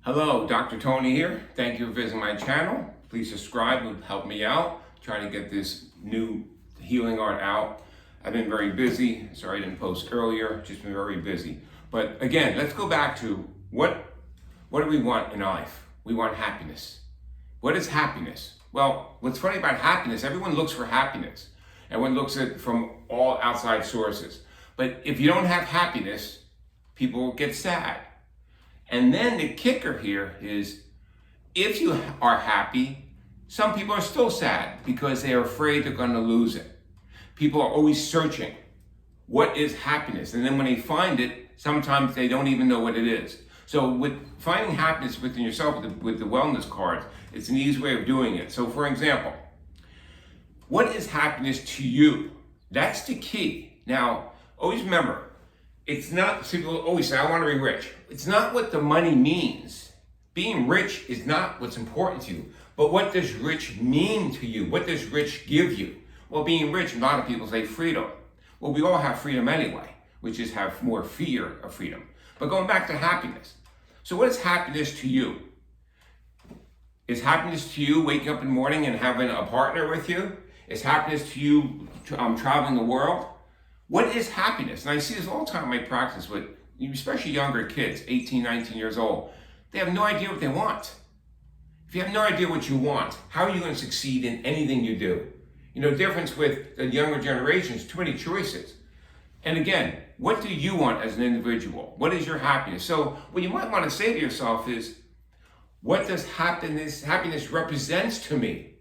Hello, Dr. Tony here. Thank you for visiting my channel. Please subscribe, it would help me out. Trying to get this new healing art out. I've been very busy. Sorry I didn't post earlier, just been very busy. But again, let's go back to what do we want in life? We want happiness. What is happiness? Well, what's funny about happiness, everyone looks for happiness. Everyone looks at it from all outside sources. But if you don't have happiness, people get sad. And then the kicker here is, if you are happy, some people are still sad because they are afraid they're going to lose it. People are always searching, what is happiness? And then when they find it, sometimes they don't even know what it is. So with finding happiness within yourself with the wellness cards, it's an easy way of doing it. So for example, what is happiness to you? That's the key. Now, always remember, it's not, people always say, I want to be rich. It's not what the money means. Being rich is not what's important to you. But what does rich mean to you? What does rich give you? Well, being rich, a lot of people say freedom. Well, we all have freedom anyway, which is have more fear of freedom. But going back to happiness. So what is happiness to you? Is happiness to you waking up in the morning and having a partner with you? Is happiness to you traveling the world? What is happiness? And I see this all the time in my practice with especially younger kids, 18, 19 years old. They have no idea what they want. If you have no idea what you want, how are you going to succeed in anything you do? You know, the difference with the younger generations, too many choices. And again, what do you want as an individual? What is your happiness? So what you might want to say to yourself is, what does happiness represents to me?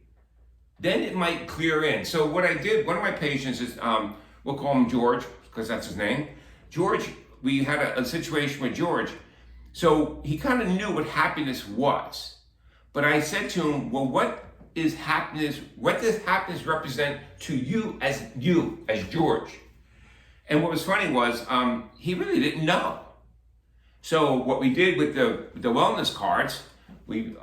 Then it might clear in. So what I did, one of my patients is, we'll call him George, because that's his name. George, we had a situation with George. So he kind of knew what happiness was. But I said to him, well, what is happiness? What does happiness represent to you, as George? And what was funny was, he really didn't know. So what we did with the wellness cards, we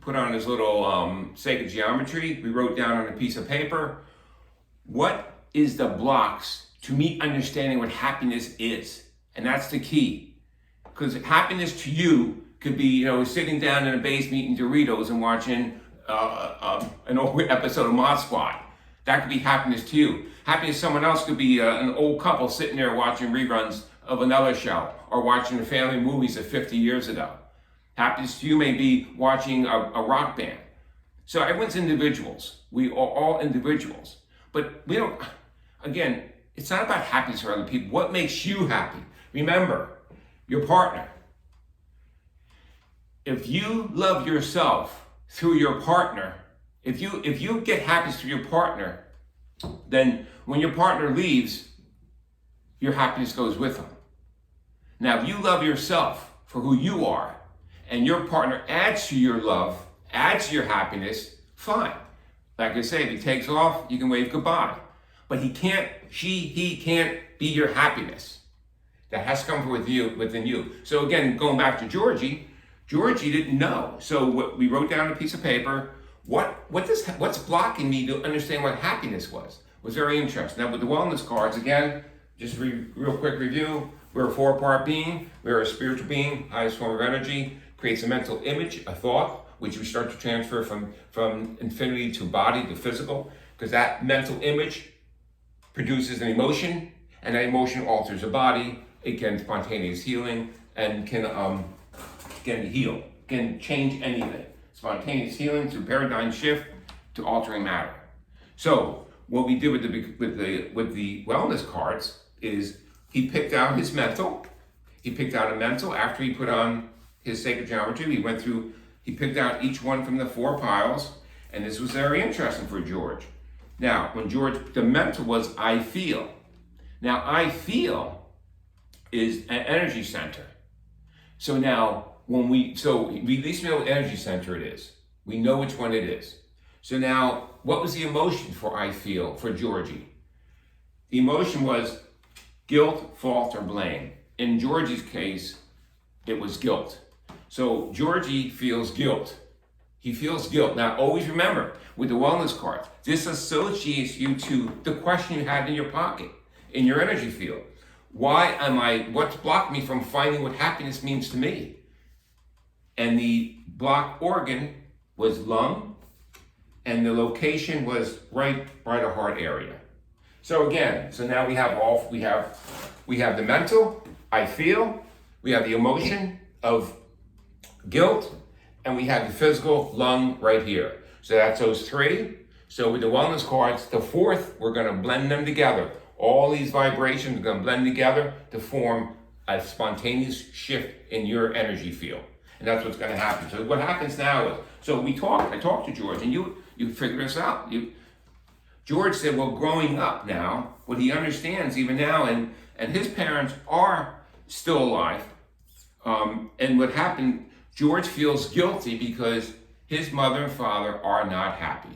put on his little sacred geometry. We wrote down on a piece of paper, what is the blocks to me understanding what happiness is? And that's the key. Because happiness to you could be, you know, sitting down in a basement eating Doritos and watching an old episode of Mod Squad. That could be happiness to you. Happiness to someone else could be an old couple sitting there watching reruns of another show or watching the family movies of 50 years ago. Happiness to you may be watching a rock band. So everyone's individuals. We are all individuals. But we don't, again, it's not about happiness for other people. What makes you happy? Remember, your partner. If you love yourself through your partner, if you get happiness through your partner, then when your partner leaves, your happiness goes with them. Now, if you love yourself for who you are, and your partner adds to your love, adds to your happiness, fine. Like I say, if he takes off, you can wave goodbye. But he can't be your happiness. That has to come within you. So again, going back to Georgie didn't know. So what we wrote down on a piece of paper, what's blocking me to understand what happiness was very interesting. Now with the wellness cards, again, just real quick review, we're a four-part being, we're a spiritual being, highest form of energy, creates a mental image, a thought, which we start to transfer from infinity to body to physical, because that mental image produces an emotion, and that emotion alters the body. It can spontaneous healing and can heal, can change anything. Spontaneous healing to paradigm shift to altering matter. So what we did with the wellness cards is he picked out his mental. He picked out a mental after he put on his sacred geometry. He picked out each one from the four piles, and this was very interesting for George. Now, when George, the mental was I feel. Now, I feel is an energy center. So now, we at least know what energy center it is. We know which one it is. So now, what was the emotion for I feel for Georgie? The emotion was guilt, fault, or blame. In Georgie's case, it was guilt. So Georgie feels guilt. He feels guilt. Now, always remember, with the wellness cards, this associates you to the question you had in your pocket, in your energy field. What's blocked me from finding what happiness means to me? and the blocked organ was lung, and the location was right by the heart area. So again, so now we have the mental, I feel, we have the emotion of guilt, and we have the physical lung right here. So that's those three. So with the wellness cards, the fourth, we're gonna blend them together. All these vibrations are gonna blend together to form a spontaneous shift in your energy field. And that's what's gonna happen. So what happens now is, I talked to George, and you figured this out. George said, well, growing up now, what he understands even now, and his parents are still alive. And what happened, George feels guilty because his mother and father are not happy.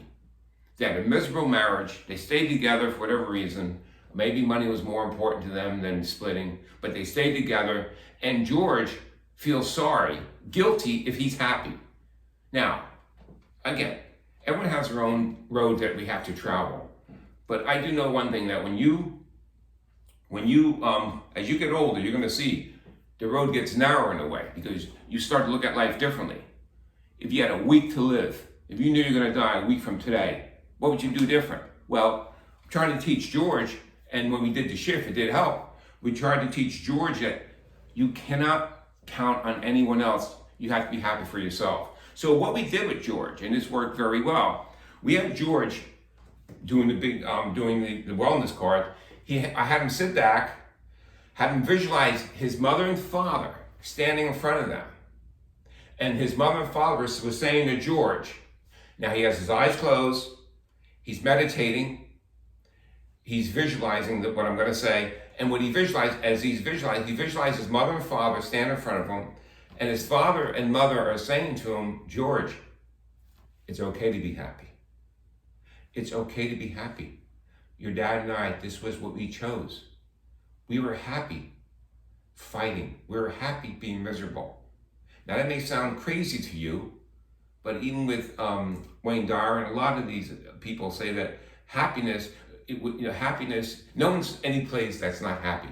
They had a miserable marriage. They stayed together for whatever reason. Maybe money was more important to them than splitting, but they stayed together. And George feels sorry, guilty if he's happy. Now, again, everyone has their own road that we have to travel. But I do know one thing, that when you as you get older, you're gonna see the road gets narrower in a way, because you start to look at life differently. If you had a week to live, if you knew you're gonna die a week from today, what would you do different? Well, I'm trying to teach George, and when we did the shift, it did help. We tried to teach George that you cannot count on anyone else. You have to be happy for yourself. So what we did with George, and this worked very well, we had George doing the wellness card. I had him sit back, have him visualize his mother and father standing in front of them. And his mother and father was saying to George, now he has his eyes closed, he's meditating, he's visualizing what I'm gonna say, and what he visualized, he visualized his mother and father stand in front of him, and his father and mother are saying to him, George, it's okay to be happy. It's okay to be happy. Your dad and I, this was what we chose. We were happy fighting. We were happy being miserable. Now that may sound crazy to you, but even with Wayne Dyer and a lot of these people say that happiness, no one's any place that's not happy.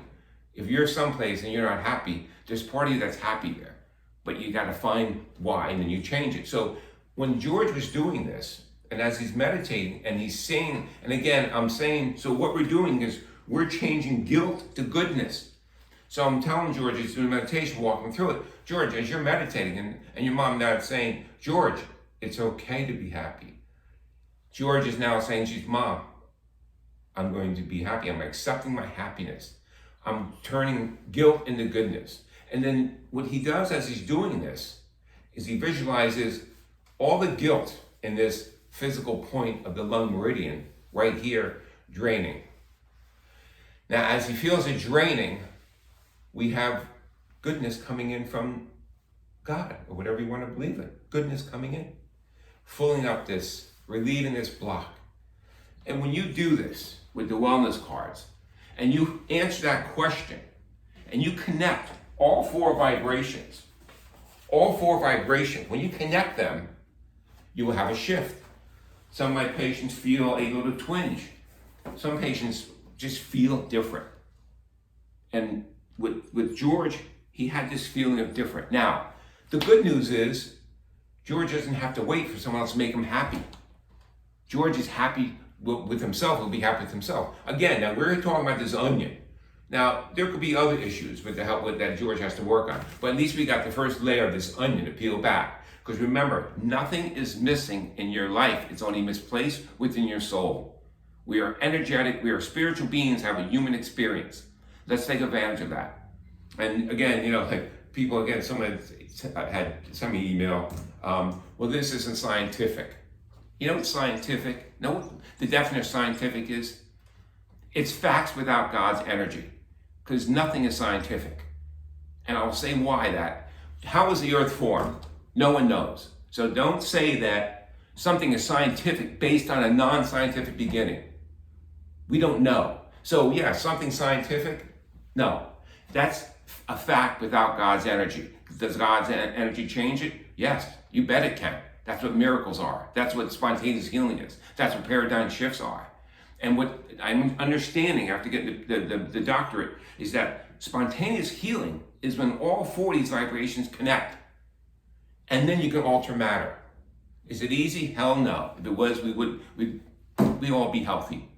If you're someplace and you're not happy, there's part of you that's happy there, but you gotta find why, and then you change it. So when George was doing this, and as he's meditating and he's saying, and again, I'm saying, so what we're doing is we're changing guilt to goodness. So I'm telling George, he's doing meditation, walking through it. George, as you're meditating and your mom and dad saying, George, it's okay to be happy. George is now saying, she's Mom, I'm going to be happy. I'm accepting my happiness. I'm turning guilt into goodness. And then what he does as he's doing this is he visualizes all the guilt in this physical point of the lung meridian right here draining. Now, as he feels it draining, we have goodness coming in from God, or whatever you want to believe in. Goodness coming in, filling up this, relieving this block. And when you do this with the wellness cards, and you answer that question, and you connect all four vibrations, when you connect them, you will have a shift. Some of my patients feel a little twinge. Some patients just feel different. And with George, he had this feeling of different. Now, the good news is, George doesn't have to wait for someone else to make him happy. George is happy with himself, he'll be happy with himself. Again, now we're talking about this onion. Now, there could be other issues with the help that George has to work on, but at least we got the first layer of this onion to peel back. Because remember, nothing is missing in your life. It's only misplaced within your soul. We are energetic, we are spiritual beings, have a human experience. Let's take advantage of that. And again, like people, someone had sent me an email, well, this isn't scientific. You know what's scientific? Know what the definition of scientific is? It's facts without God's energy. Because nothing is scientific. And I'll say why that. How was the earth formed? No one knows. So don't say that something is scientific based on a non-scientific beginning. We don't know. So yeah, something scientific? No. That's a fact without God's energy. Does God's energy change it? Yes, you bet it can. That's what miracles are. That's what spontaneous healing is. That's what paradigm shifts are. And what I'm understanding after getting the doctorate is that spontaneous healing is when all four of these vibrations connect. and then you can alter matter. Is it easy? Hell no. If it was, we'd all be healthy.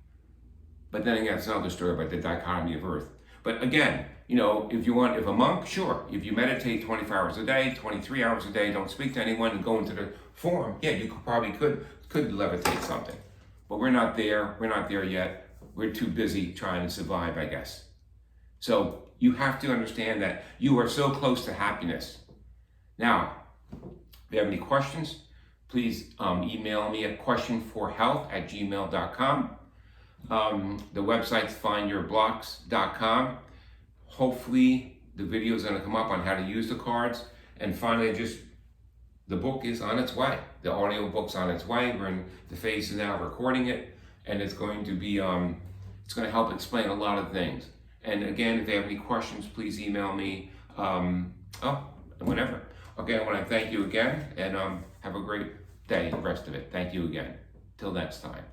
But then again, it's another story about the dichotomy of Earth. But again, if a monk, sure. If you meditate 24 hours a day, 23 hours a day, don't speak to anyone and go into the form, yeah, you could levitate something. But we're not there. We're not there yet. We're too busy trying to survive, I guess. So you have to understand that you are so close to happiness. Now, if you have any questions, please email me at questionforhealth@gmail.com. The website's findyourblocks.com. Hopefully the video is going to come up on how to use the cards. And finally, the book is on its way. The audio book's on its way. We're in the phase now of recording it, and it's going to be it's going to help explain a lot of things. And again, if you have any questions, please email me whenever. Okay, I want to thank you again, and have a great day, the rest of it. Thank you again. Till next time.